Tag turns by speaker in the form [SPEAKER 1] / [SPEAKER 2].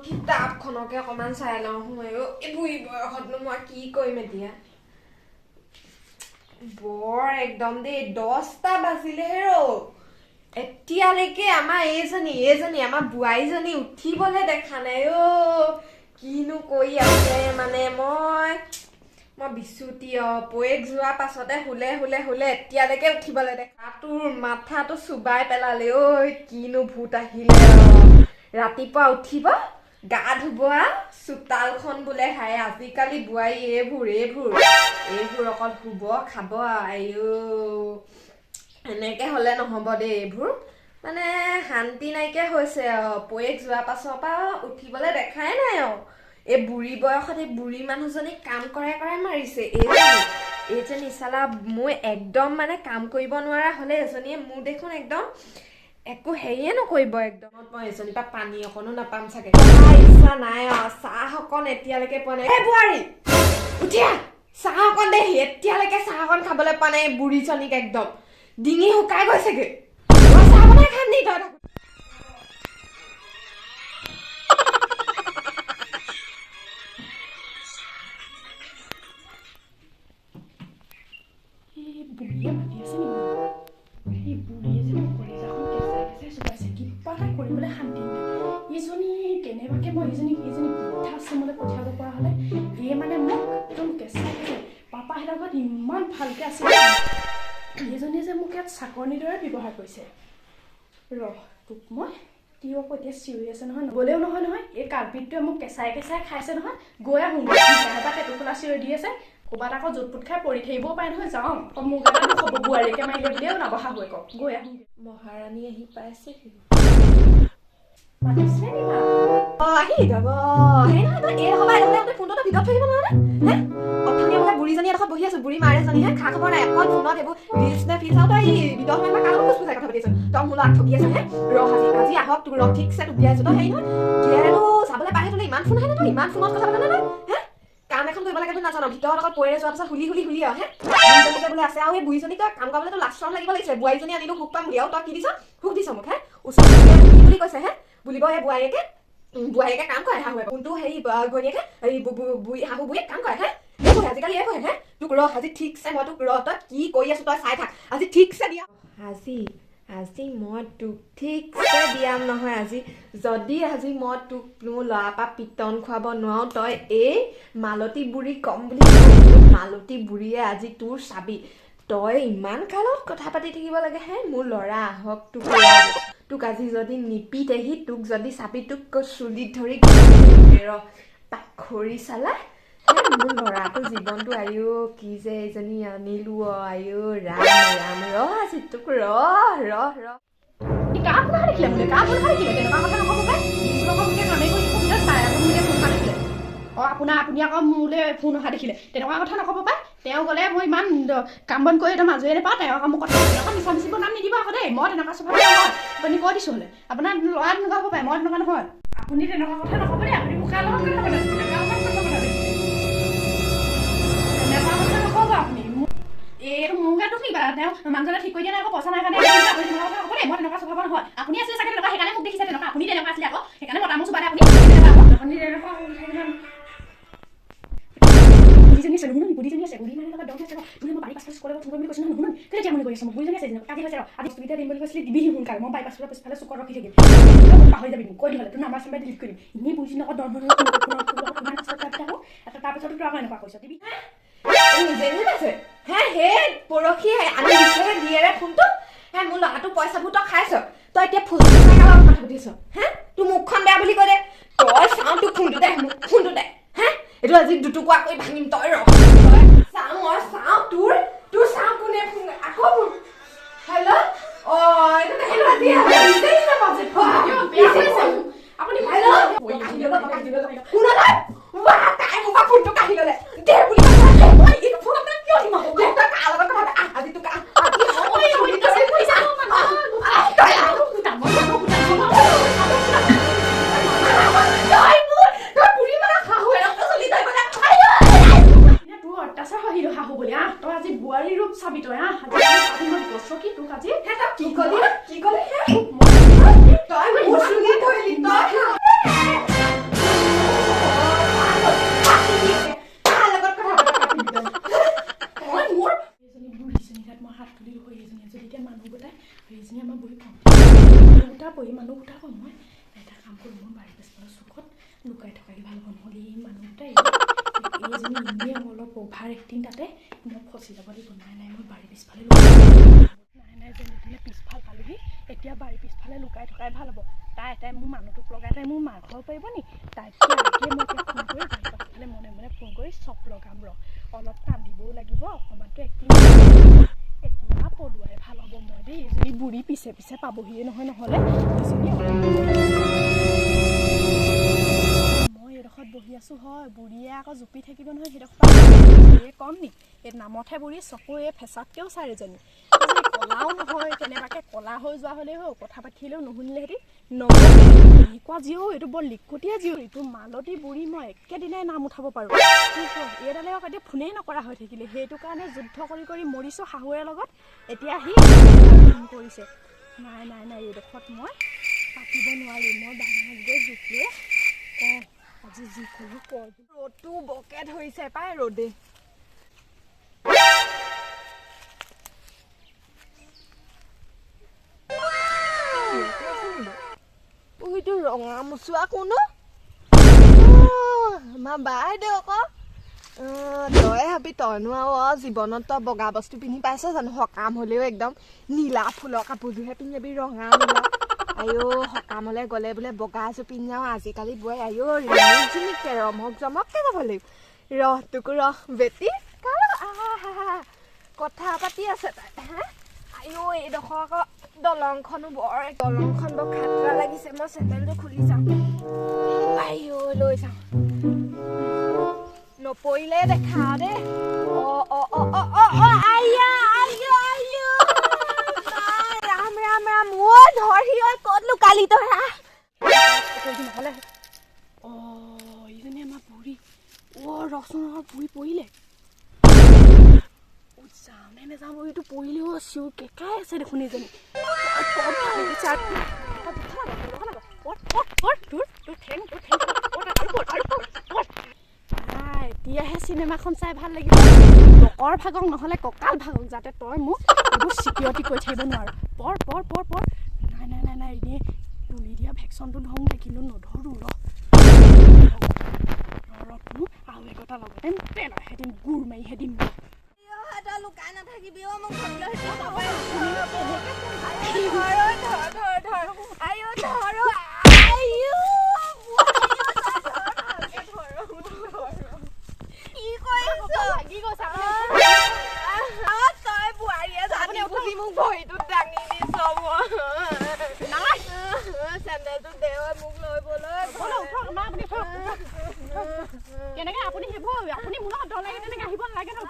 [SPEAKER 1] কিতাপখনকে অকমান চাই লওঁ মই বুঢ়ী বয়সতনো মই কি কৰিম এতিয়া বৰ একদম দেই 10টা বাজিলেহে এতিয়ালৈকে আমাৰ এইজনী আমাৰ বোৱাৰীজনী উঠিবলে দেখা নাই কিনো কৰি আছে মানে মই বিচুতি পয়েক যোৱাৰ পাছতে হুলে এতিয়ালৈকে উঠিবলে দেখা তোৰ মাথাটো চুবাই পেলালে কিনো ভূত আহিলে ৰাতিপুৱা উঠিব গা ধুব চোতালখন বোলে হাই আজিকালি বোৱাৰী এইবোৰ অকল শুব খাব এনেকে হলে নহব দেই এইবোৰ মানে শান্তি নাইকিয়া হৈছে পয়েক যোৱাৰ পাছৰ পৰা উঠিবলে দেখাই নাই এই বুঢ়ী বয়সত এই বুঢ়ী মানুহজনীক কাম কৰাই মাৰিছে এইজনী চালা মই একদম মানে কাম কৰিব নোৱাৰা হলে এজনীয়ে মোৰ দেখোন একদম একো হেৰিয়ে নকৰিব একদম মই এজনীৰ পৰা পানী অকণো নাপাম চাগে ইচ্ছা নাই চাহ অকণ এতিয়ালৈকে পোৱা নাই বোৱাৰী উঠিয়া চাহ অকণ দে এতিয়ালৈকে চাহ অকণ খাবলৈ পোৱা নাই বুঢ়ীজনীক একদম ডিঙি শুকাই গৈছেগে চাহ বনাই খাম নি তই
[SPEAKER 2] কৰিবলৈ শান্তি নাই এইজনী কেনেবাকে মই এইজনী বৃদ্ধাশ্ৰমলৈ পঠিয়াব পৰা হ'লে এই মানে মোক একদম কেঁচাকে পাপাহঁতৰ ঘৰত ইমান ভালকে আছিলে এইজনীয়ে যে মোক ইয়াত চাকৰিৰ দৰে ব্যৱহাৰ কৰিছে তোক মই কি আকৌ এতিয়া চিঞৰি আছে নহয় নগ'লেও নহয় এই কাৰ্পিটটোৱে মোক কেঁচাই খাইছে নহয় গৈ আহোঁ কেনেবা টেটুখোলা চিঞৰি দি আছে ক'ৰবাত আকৌ য'ত পুট খাই পৰি থাকিবও পাৰে নহয় যাওঁ মোক এটা দুখ হ'ব বোৱাৰীকে মাৰিলে বুলিও নবহা গৈ কওক গৈ আহোঁ
[SPEAKER 1] মহাৰাণী আহি পাইছে
[SPEAKER 2] মাতিছিলে নি
[SPEAKER 1] আহি যাব সেই নহয় তই এই সবাই ফোনটো ভিতৰত থৈ দিব নোৱাৰে হে অথনিয়ে বোলে বুঢ়ীজনী এডোখৰত বহি আছো বুঢ়ী মাৰেজনীহে খা খবৰ নাই এখন ফোনত এইবোৰ ৰিলচ নে ফিল চাওঁ তই ভিতৰত সোমাই কাৰ লগত কথা পাতি আছো তই মোৰ লগত ঠগি আছে হে আজি আহক তোক ঠিকছে তোক দিয়াইছো তই হেৰি নহয় কিয়েৰেনো চাবলৈ পাহে তোলে ইমান ফোন আহে নে তই ইমান ফোনত কথা পাতা নে হে কাম এখন কৰিব লাগে নাজানো ভিতৰত অকল পৰে যোৱাৰ পাছত হুলি হে বুঢ়ীজনীকে বোলে আছে আৰু এই বুঢ়ীজনীক তই কাম কৰাবলৈ তোৰ লাজ চৰম লাগিব লাগিছিলে বোৱাৰীজনী আনিলো সুখ পাম বুলি আৰু তই কি দিছ সুখ দিছ মোক হে ওচৰত কি বুলি কৈছে হে বুলিব এই বোৱাৰীয়েকে কাম কৰে শাহুৱে কোনটো হেৰি ঘৈণীয়েকে শাহু বুঢ়ীয়ে কাম কৰে হে আজিকালি এইবোৰ হে তোক আজি ঠিকছে মই তোক তই কি কৰি আছো তই চাই থাক আজি ঠিকছে দিয়া আজি মই তোক ঠিকছে দিয়াম নহয় আজি মই তোক মোৰ ল'ৰা পৰা পিটন খুৱাব নোৱাৰো তই এই মালতী বুঢ়ী কম বুলি মালতী বুঢ়ীয়ে আজি তোৰ চাবি তই ইমান কালত কথা পাতি থাকিব লাগে হে মোৰ ল'ৰা আহক তোক আজি যদি নিপিতেহি তোক যদি চাবি তোক চুলিত ধৰি খৰি চালা মোৰ ল'ৰাটো জীৱনটো কি যে এইজনী আনিলো ৰাম আজি তোক
[SPEAKER 2] আপুনি আকৌ মোলৈ ফোন অহা দেখিলে তেনেকুৱা কথা নক'ব পাই তেওঁ গ'লে মই ইমান কাম বন কৰি একদম আজৰি নাপাওঁ তেওঁ আকৌ মোক কথা মিছা মিচিব নাম নিদিব আকৌ দেই মই তেনেকুৱা স্বভাৱ নহয় আপুনি কৈ দিছোঁ হ'লে আপোনাৰ ল'ৰা তেনেকুৱা হ'ব পাৰে মই তেনেকুৱা নহয় আপুনি তেনেকুৱা কথা নক'ব দেই আপুনি মোক কাৰ লগত কথা পাতিছে তেনেকুৱা কথা নক'ব আপুনি এইটো মোৰ গাতো কিবা তেওঁ মানুহজনে ঠিক কৰি দিয়া নাই আকৌ পইচা নাই কাৰণে আপুনি তেনেকুৱা কথা নক'ব দেই মই তেনেকুৱা স্বভাৱ নহয় আপুনি আছিলে চাগে তেনেকুৱা সেইকাৰণে মোক দেখিছে তেনেকুৱা আপুনি তেনেকুৱা আছিলে আকৌ সেইকাৰণে মতা মোৰ চুবাই আপুনি তেনেকুৱা বুঢ়ীজনী আছে বুঢ়ী মানে লগত দম আছে বুঢ়ী মই বাইপাছ পাছ কৰিব ফোন বুলি কৈছোঁ নহয় কেতিয়া যাম বুলি কৈ আছোঁ মোক বুঢ়ীজনী আছে কাটি হৈছে আজি সুবিধা দিম বুলি কৈছিলে দিবিহি সোনকালে মই বাইপাছৰ পিছফালে চুকৰ ৰখি থাকিম পাহৰি যাবি কৈ দিলে তোৰ নাম্বাৰ চাম্বাৰ ডিলিট কৰিম এনেই বুঢ়ীজনী আকৌ দম তাৰপিছতো তই আকৌ এনেকুৱা কৈছ দিবি
[SPEAKER 1] আছে পৰহি আনি দিছেহে দিয়েৰে ফোনটো মোৰ ল'ৰাটো পইচাবোৰ তই খাইছ তই এতিয়া কথা পাতিছ তোৰ মুখখন বেয়া বুলি কৈ দে তই চাওঁ তোক ফোনটো দে এইটো আজি দুটুকুৰা কৰি ভাঙিম তই চাওঁ তোৰ চাওঁ কোনে ফোন আকৌ হেল্ল' আপুনি ফোনটো কাঢ়ি ল'লে
[SPEAKER 2] এই মানুহ গোটাব মই এটা কাম কৰোঁ মই বাৰীৰ পিছফালৰ চুকত লুকাই থকাই ভাল হ'ব নহ'লে এই মানুহ দুটাই এইজনী এনেই অলপ অভাৰ এক্টিং তাতে মই ফচি যাব লাগিব নাই মই বাৰীৰ পিছফালে নাই যেনে তেনে পিছফাল পালোহি এতিয়া বাৰীৰ পিছফালে লুকাই থকাই ভাল হ'ব তাই মোৰ মানুহটোক লগাই তাই মোৰ মাৰ খাব পাৰিব নি তাইক মই এতিয়া ফোন কৰি বাৰীৰ পাছফালে মনে ফোন কৰি চব লগাম ৰ অলপ কান্দিবও লাগিব অকণমানটো এক্টিং এতিয়া পদুৱাই ভাল হ'ব মই দেই এইজনী বুঢ়ী পিছে পাবহিয়ে নহ'লে মই এইডোখৰত বহি আছোঁ হয় বুঢ়ীয়ে আকৌ জুপি থাকিব নহয় সেইডোখৰ বুঢ়ীয়ে কম নি এই নামতহে বুঢ়ী চকু এই ফেঁচাতকৈও চাৰিজনী কলাও নহয় কেনেবাকৈ কলা হৈ যোৱা হ'লেও কথা পাতিলেও নুশুনিলেহেঁতি এনেকুৱা জীও এইটো বৰ লিকটীয়া জীও এইটো মালতী বুঢ়ী মই একেদিনাই নাম উঠাব পাৰোঁ এইডালে আকৌ এতিয়া ফোনেই নকৰা হৈ থাকিলে সেইটো কাৰণে যুদ্ধ কৰি মৰিছোঁ শাহুৰে লগত এতিয়া সি ফোন কৰিছে নাই এইডোখৰত মই পাতিব নোৱাৰিম মই বাগানত গৈ জোখ লৈ কওঁ আজি যি কৰোঁ কওঁ ৰ'দটো বকে ধৰিছে পাই ৰ'দে
[SPEAKER 1] এইটো ৰঙা মোচোৱা কোনো আমাৰ বাইদেউ আকৌ তই ভাবি তইনো আৰু জীৱনত তই বগা বস্তু পিন্ধি পাইছ জানো সকাম হ'লেও একদম নীলা ফুলৰ কাপোৰযোৰহে পিন্ধি যাবি ৰঙা নীলা আইঅ সকামলৈ গ'লে বোলে বগা এযোৰ পিন্ধি যাওঁ আজিকালি বৈ আইঅ ৰিমিকে ৰমক জমককৈ যাব লাগিব ৰহটোকো ৰহ বেটি কথা পাতি আছে তাই হে আইঅ এইডোখৰ আকৌ দলংখনো দলংখন বৰ খাতৰা লাগিছে মই চেণ্ডেলটো খুলি যাওঁ আইঅ লৈ যাওঁ নপৰিলে দেখা দেই ৰাম ধৰি ক'ত লুকালি তৰা
[SPEAKER 2] নহ'লে এইজনী আমাৰ বুঢ়ী ৰচোন বুঢ়ী পৰিলে যাওঁ নে নেযাওঁ বুঢ়ীটো পৰিলেও চিঞৰ কেকাই আছে দেখোন এইজনী এতিয়াহে চিনেমাখন চাই ভাল লাগিব টকৰ ভাগক নহ'লে কঁকাল ভাগক যাতে তই মোক এইবোৰ চিকিউৰিটি কৰি থাকিব নোৱাৰ পৰ নাই এনেই তুলি দিয়া ভেকচনটো ধৰোঁ কিন্তু নধৰোঁ ৰ'দটো আৰু একতা লগতে পেলাইহে দিম গুৰ মাৰিহে দিম
[SPEAKER 1] লুকাই নাথাকিবি মোক মোক ভৰিটোত দাঙি দিছ চেণ্ডেলটো দে মোক লৈ
[SPEAKER 2] কেনেকৈ আপুনি সেইবোৰ আপুনি মোৰ লগত দল লাগি তেনেকৈ আহিব নালাগে ন